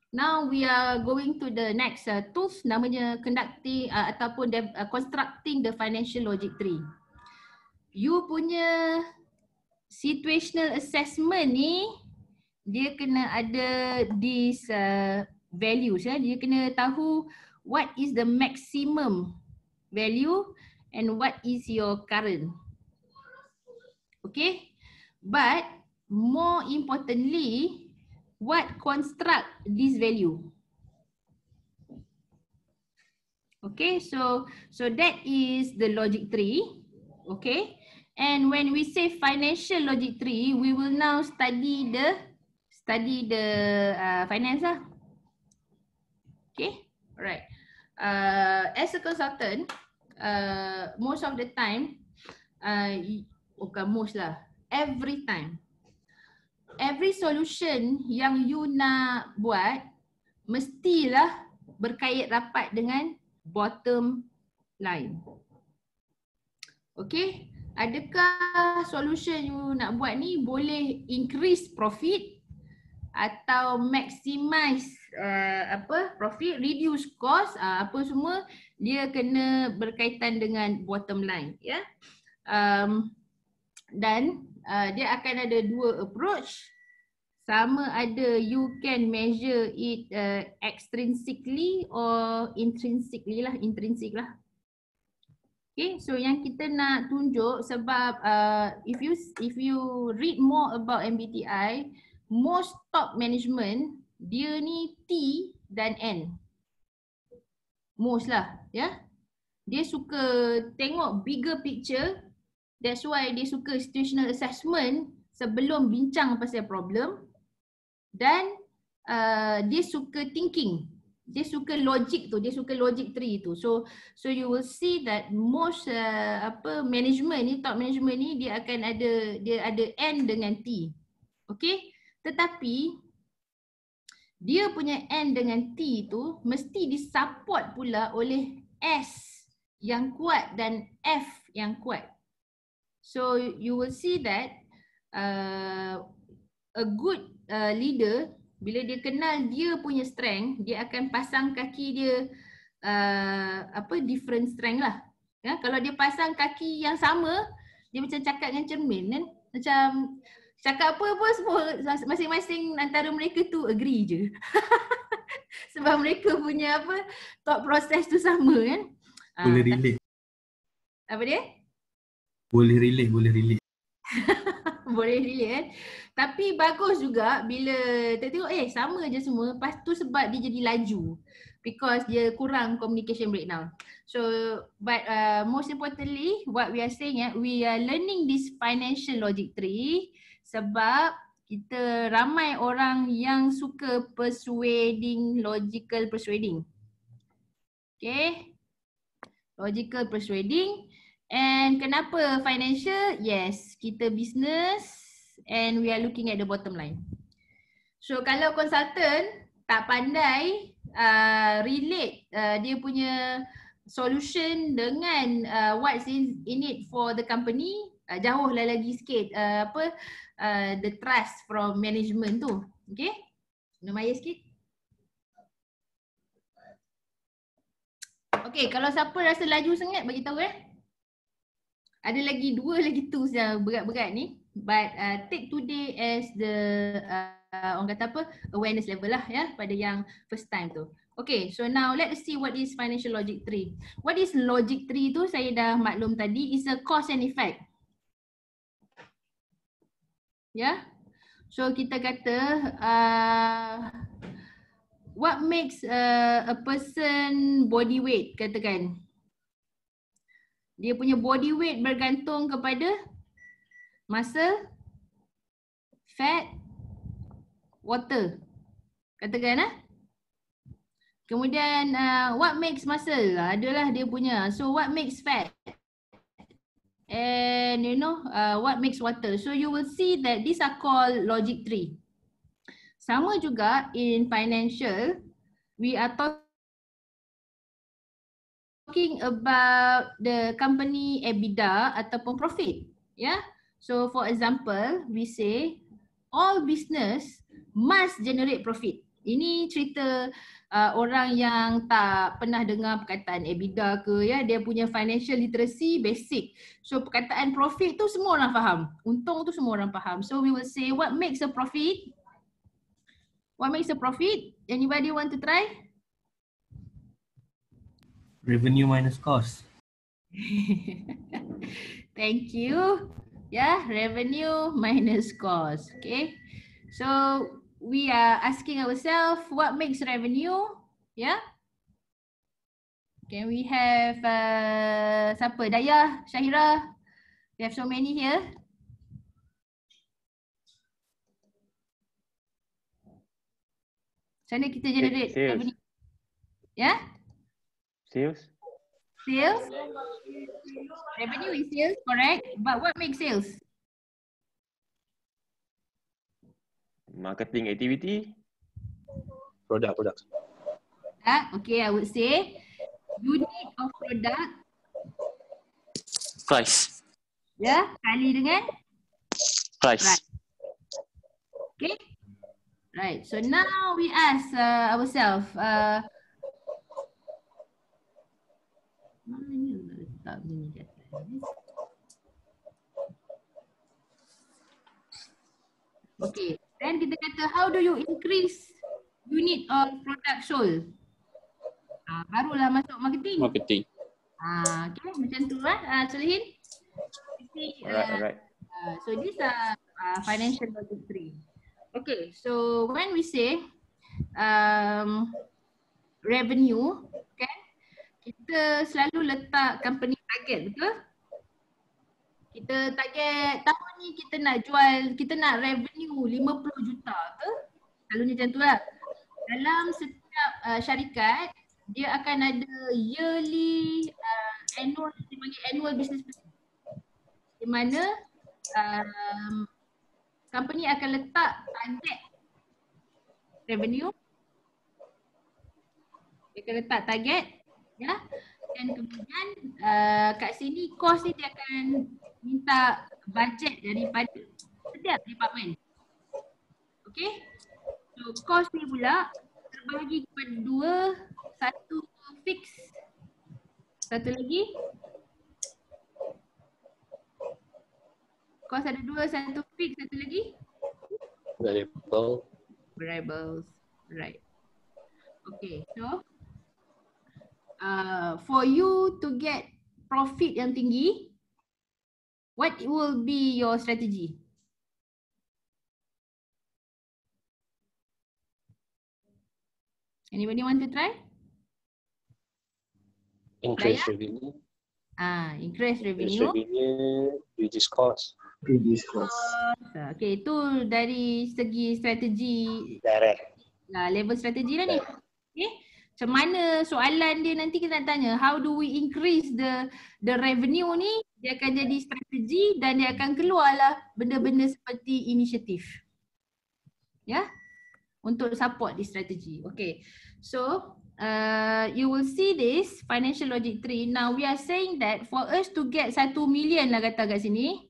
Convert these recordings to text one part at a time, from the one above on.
Now we are going to the next tools, namanya conducting ataupun constructing the financial logic tree. You punya situational assessment ni dia kena ada these values ya. Dia kena tahu what is the maximum value and what is your current. Okay, but more importantly, what construct this value? Okay, so that is the logic tree. Okay, and when we say financial logic tree, we will now study the finance lah. Okay, alright. As a consultant, most of the time, bukan most lah, every time, every solution yang you nak buat mestilah berkait rapat dengan bottom line. Okay, adakah solution you nak buat ni boleh increase profit atau maximize profit, reduce cost, apa semua dia kena berkaitan dengan bottom line ya. Dan dia akan ada dua approach. Sama ada you can measure it extrinsically or intrinsically lah, intrinsic lah. Okay, so yang kita nak tunjuk sebab if you read more about MBTI, most top management dia ni T dan N. Most lah ya. Dia suka tengok bigger picture. That's why dia suka situational assessment sebelum bincang pasal problem. Dan dia suka thinking. Dia suka logic tu, dia suka logic tree tu. So you will see that most management ni, top management ni dia akan ada N dengan T. Okay? Tetapi dia punya N dengan T tu mesti disupport pula oleh S yang kuat dan F yang kuat. So you will see that a good leader, bila dia kenal dia punya strength, dia akan pasang kaki dia different strength lah. Ya, kalau dia pasang kaki yang sama, dia macam cakap dengan cermin kan? Macam cakap apa-apa semua masing-masing antara mereka tu agree je. Sebab mereka punya thought process tu sama kan? Boleh relate. Apa dia? Boleh relate. Boleh relate kan? Tapi bagus juga bila tengok sama je semua, lepas tu sebab dia jadi laju. Because dia kurang communication breakdown. So but most importantly what we are saying we are learning this financial logic tree sebab kita ramai orang yang suka logical persuading. Okay. Logical persuading. And kenapa financial? Yes, kita business and we are looking at the bottom line. So kalau consultant tak pandai relate dia punya solution dengan what's in it for the company, jauhlah lagi sikit the trust from management tu. Okay? Minum air sikit. Okay, kalau siapa rasa laju sangat bagi tahu Ada lagi dua lagi tools yang berat-berat ni. But take today as the orang kata awareness level lah ya pada yang first time tu. Okay, so now let's see what is financial logic tree. What is logic tree tu saya dah maklum tadi, is a cause and effect. Ya. So kita kata what makes a person body weight, katakan. Dia punya body weight bergantung kepada muscle, fat, water. Katakan Kemudian what makes muscle? Adalah dia punya. So what makes fat? And what makes water? So you will see that these are called logic tree. Sama juga in financial, we are talking about the company EBITDA ataupun profit. Yeah. So for example, we say all business must generate profit. Ini cerita orang yang tak pernah dengar perkataan EBITDA ke ya, dia punya financial literacy basic. So perkataan profit tu semua orang faham. Untung tu semua orang faham. So we will say what makes a profit? What makes a profit? Anybody want to try? Revenue minus cost. Thank you. Yeah, revenue minus cost. Okay. So we are asking ourselves what makes revenue? Yeah. Can we have siapa? Dayah, Syahira? We have so many here. Macam mana kita generate Sales. revenue? Yeah? Sales. Sales? Revenue is sales, correct? But what makes sales? Marketing activity. Product. Okay, I would say unit of product, Price. ya, kali dengan Price. Right. Okay. Right. So now we ask ourselves. Mana nak letak ni kat atas? Okay. Then kita kata how do you increase unit of product sold? Barulah masuk marketing. Marketing. Okay, macam tu lah. Solihin. Alright. So these are financial logic 3. Okay, so when we say revenue, kan, kita selalu letak company target, betul? Kita target tahun ni kita nak jual, kita nak revenue 50 juta, betul? Selalunya macam tu lah. Dalam setiap syarikat, dia akan ada yearly annual, dipanggil annual business plan. Di mana company akan letak target revenue. Dia akan letak target, ya. Dan kemudian kat sini cost ni dia akan minta budget daripada setiap department. Okay. So cost ni pula terbahagi kepada dua, satu fix, satu lagi cost ada dua, satu fix, satu lagi variables. Right. Okay, so for you to get profit yang tinggi, what will be your strategy? Anybody want to try? Increase Dayah? revenue. Increase Increase revenue. revenue. Reduce cost. Okay, itu dari segi strategi Direct. level strategi lah ni. Okay. Macam mana soalan dia nanti kita nak tanya, how do we increase the revenue ni? Dia akan jadi strategi dan dia akan keluarlah benda-benda seperti inisiatif. Ya? Untuk support di strategi. Okay. So, you will see this financial logic 3. Now we are saying that for us to get 1 million lah kata kat sini,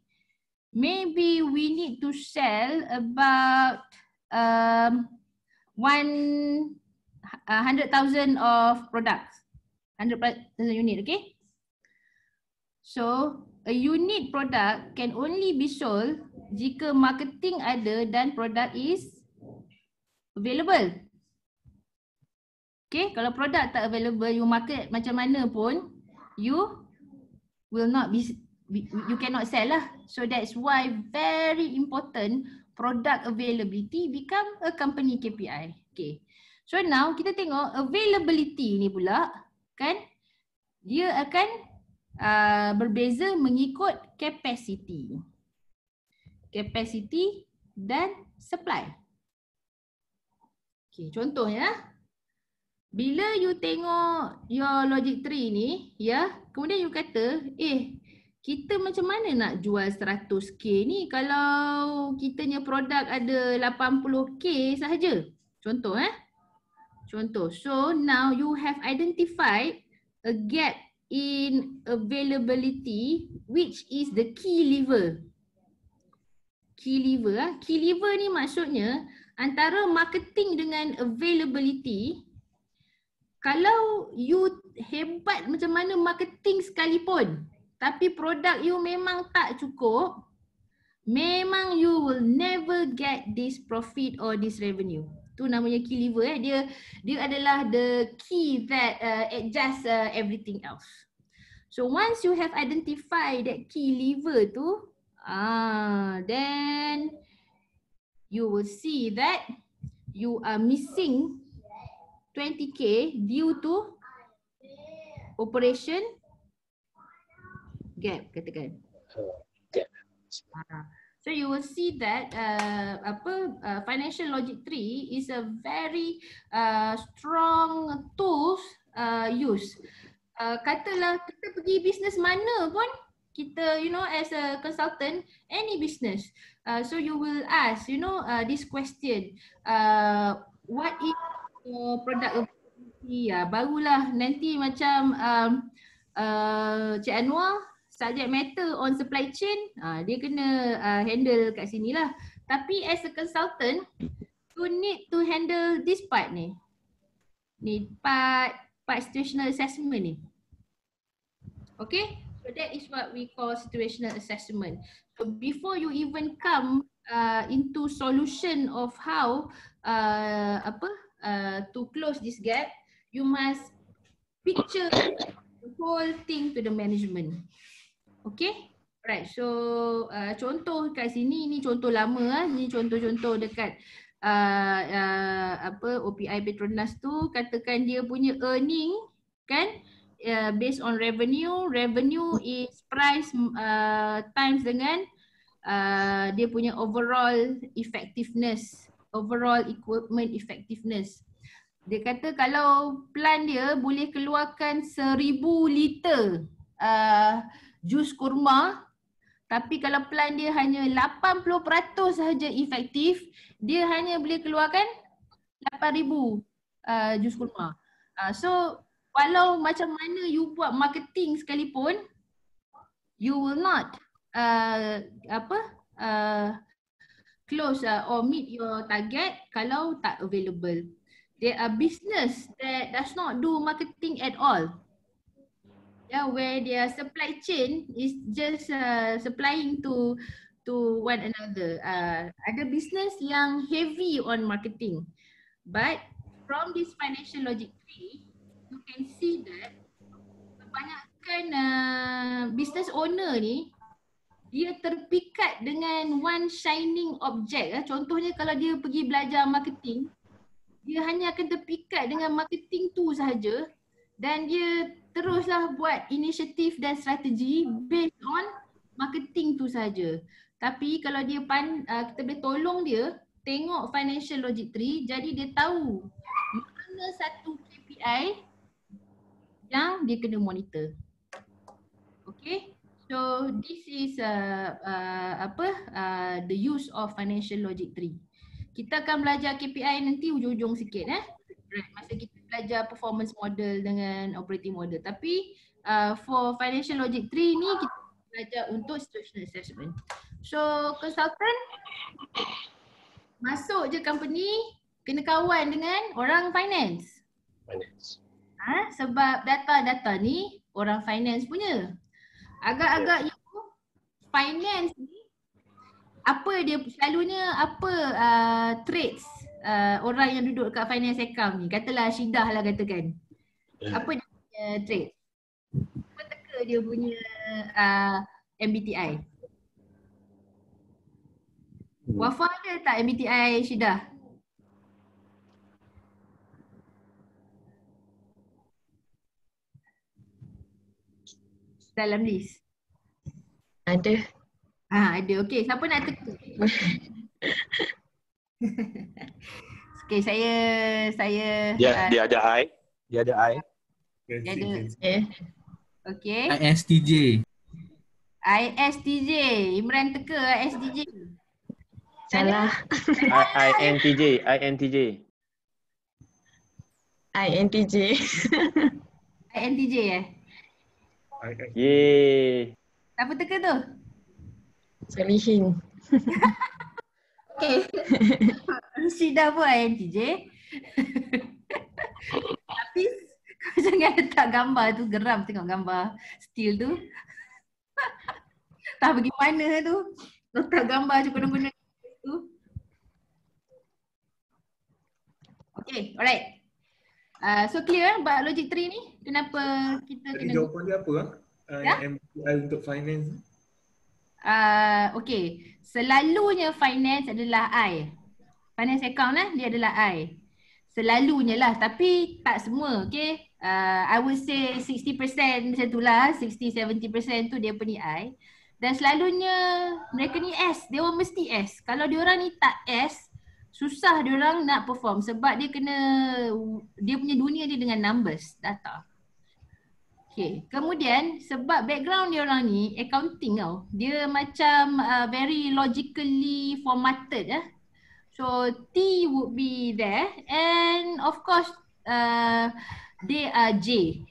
maybe we need to sell about 100,000 of products. 100,000 unit, okay? So, a unit product can only be sold jika marketing ada dan product is available. Okay, kalau produk tak available, you market macam mana pun, you will not be, you cannot sell lah. So that's why very important product availability become a company KPI. Okay. So now kita tengok availability ni pula, kan, dia akan berbeza mengikut capacity. Capacity dan supply. Okay, contohnya, bila you tengok your logic 3 ni, ya, kemudian you kata, kita macam mana nak jual 100k ni kalau kitanya produk ada 80k sahaja. Contoh Contoh. So now you have identified a gap in availability which is the key lever. Key lever ni maksudnya antara marketing dengan availability, kalau you hebat macam mana marketing sekalipun, tapi produk you memang tak cukup, memang you will never get this profit or this revenue. Tu namanya key lever. Dia adalah the key that adjusts everything else. So once you have identified that key lever tu, then you will see that you are missing 20k due to operation gap, katakan. Gap. So you will see that financial logic 3 is a very strong tools use. Katalah kita pergi business mana pun, kita as a consultant, any business, so you will ask this question, what is product availability? Barulah nanti macam Cik Anwar, subject matter on supply chain, dia kena handle kat sini lah. Tapi as a consultant, you need to handle this part ni. Ni part situational assessment ni. Okay, so that is what we call situational assessment. So before you even come into solution of how to close this gap, you must picture the whole thing to the management. Okay, right. So contoh kat sini, ni contoh lama ni contoh-contoh dekat OPI Petronas tu, katakan dia punya earning kan, based on revenue is price times dengan dia punya overall effectiveness, overall equipment effectiveness. Dia kata kalau plant dia boleh keluarkan 1000 liter jus kurma, tapi kalau plant dia hanya 80% sahaja efektif, dia hanya boleh keluarkan 8000 jus kurma. So walau macam mana you buat marketing sekalipun, you will not close or meet your target kalau tak available. There are business that does not do marketing at all. Where their supply chain is just supplying to one another. Ada business yang heavy on marketing. But from this financial logic 3, you can see that kebanyakan business owner ni, dia terpikat dengan one shining object. Contohnya kalau dia pergi belajar marketing, dia hanya akan terpikat dengan marketing tu sahaja, dan dia teruslah buat inisiatif dan strategi based on marketing tu saja. Tapi kalau dia kita boleh tolong dia tengok financial logic 3, jadi dia tahu mana satu KPI yang dia kena monitor. Okay, so this is the use of financial logic 3. Kita akan belajar KPI nanti ujung-ujung sikit right, masa kita belajar performance model dengan operating model. Tapi for financial logic 3 ni kita belajar untuk situational assessment. So consultant masuk je company, kena kawan dengan orang finance. Sebab data-data ni orang finance punya. Agak-agak finance ni, apa dia selalunya traits orang yang duduk kat finance account ni, katalah Syidah lah katakan. Apa dia punya trait? Apa teka dia punya MBTI? Wafa ada tak MBTI Syidah? Dalam list? Ada. Ada. Okey, siapa nak teka? Okey, saya Dia ada I. Dia ada I. dia ada. Okey. ISTJ. ISTJ. Imran teka ISTJ. Salah. INTJ. INTJ. INTJ Yeay. Siapa teka tu? Solihin. Okay. Rashida pun INTJ. Tapi kau jangan letak gambar tu, geram tengok gambar still tu. Tak bagaimana tu. Letak gambar je guna-guna tu. Okay, alright. So clear bab logic 3 ni? Kenapa kita Tadi kena... jawapan dia apa? Ya? Yang MPI untuk finance. Okay, selalunya finance adalah I. Finance account lah, dia adalah I. Selalunya lah, tapi tak semua, okay. I would say 60% macam tu lah, 60-70% tu dia punya I. Dan selalunya mereka ni S, dia orang mesti S. Kalau dia orang ni tak S, susah dia orang nak perform sebab dia punya dunia dia dengan numbers, data. Okay, kemudian sebab background dia orang ni accounting tau. Dia macam very logically formatted . So T would be there and of course they are J.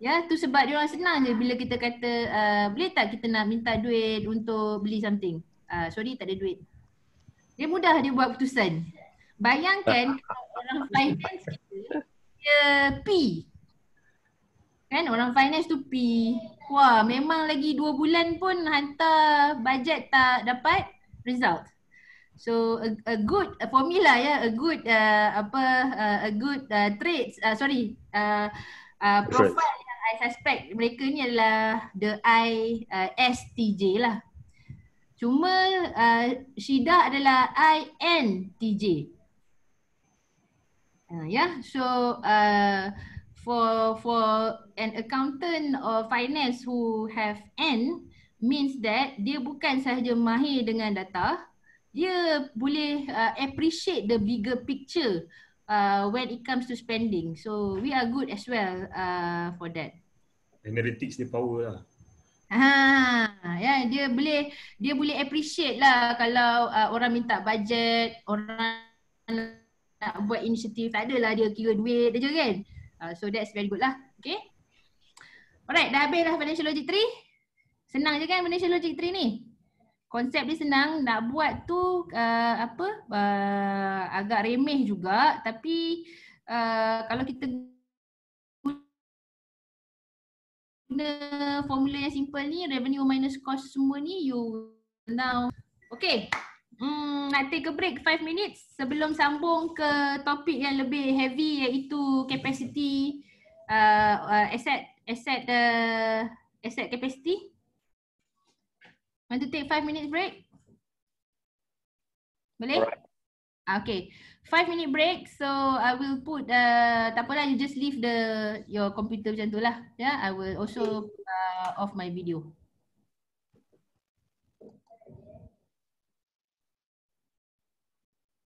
Ya, tu sebab dia orang senang je bila kita kata boleh tak kita nak minta duit untuk beli something. Sorry tak ada duit. Dia mudah dia buat keputusan. Bayangkan orang finance kita dia P. Kan orang finance tu P. Wah, memang lagi 2 bulan pun hantar bajet tak dapat result. So a good formula ya, a good traits profile yang I suspect mereka ni adalah the ISTJ lah. Cuma Syida adalah INTJ. So for an accountant or finance who have N means that dia bukan sahaja mahir dengan data, dia boleh appreciate the bigger picture when it comes to spending. So we are good as well for that. Analytics dia power lah. Ya, dia boleh appreciate lah kalau orang minta budget, orang nak buat inisiatif, tak adalah dia kira duit je kan. So that's very good lah. Okay. Alright, dah habis dah financial logic 3. Senang je kan financial logic 3 ni? Konsep dia senang, nak buat tu agak remeh juga, tapi kalau kita guna formula yang simple ni, revenue minus cost semua ni, you now. Okay. Nak take a break 5 minutes sebelum sambung ke topik yang lebih heavy iaitu capacity asset capacity. Want to take 5 minutes break? Boleh? Okay. 5 minute break. So I will put tak apalah, you just leave your computer macam tu lah. Yeah, I will also off my video.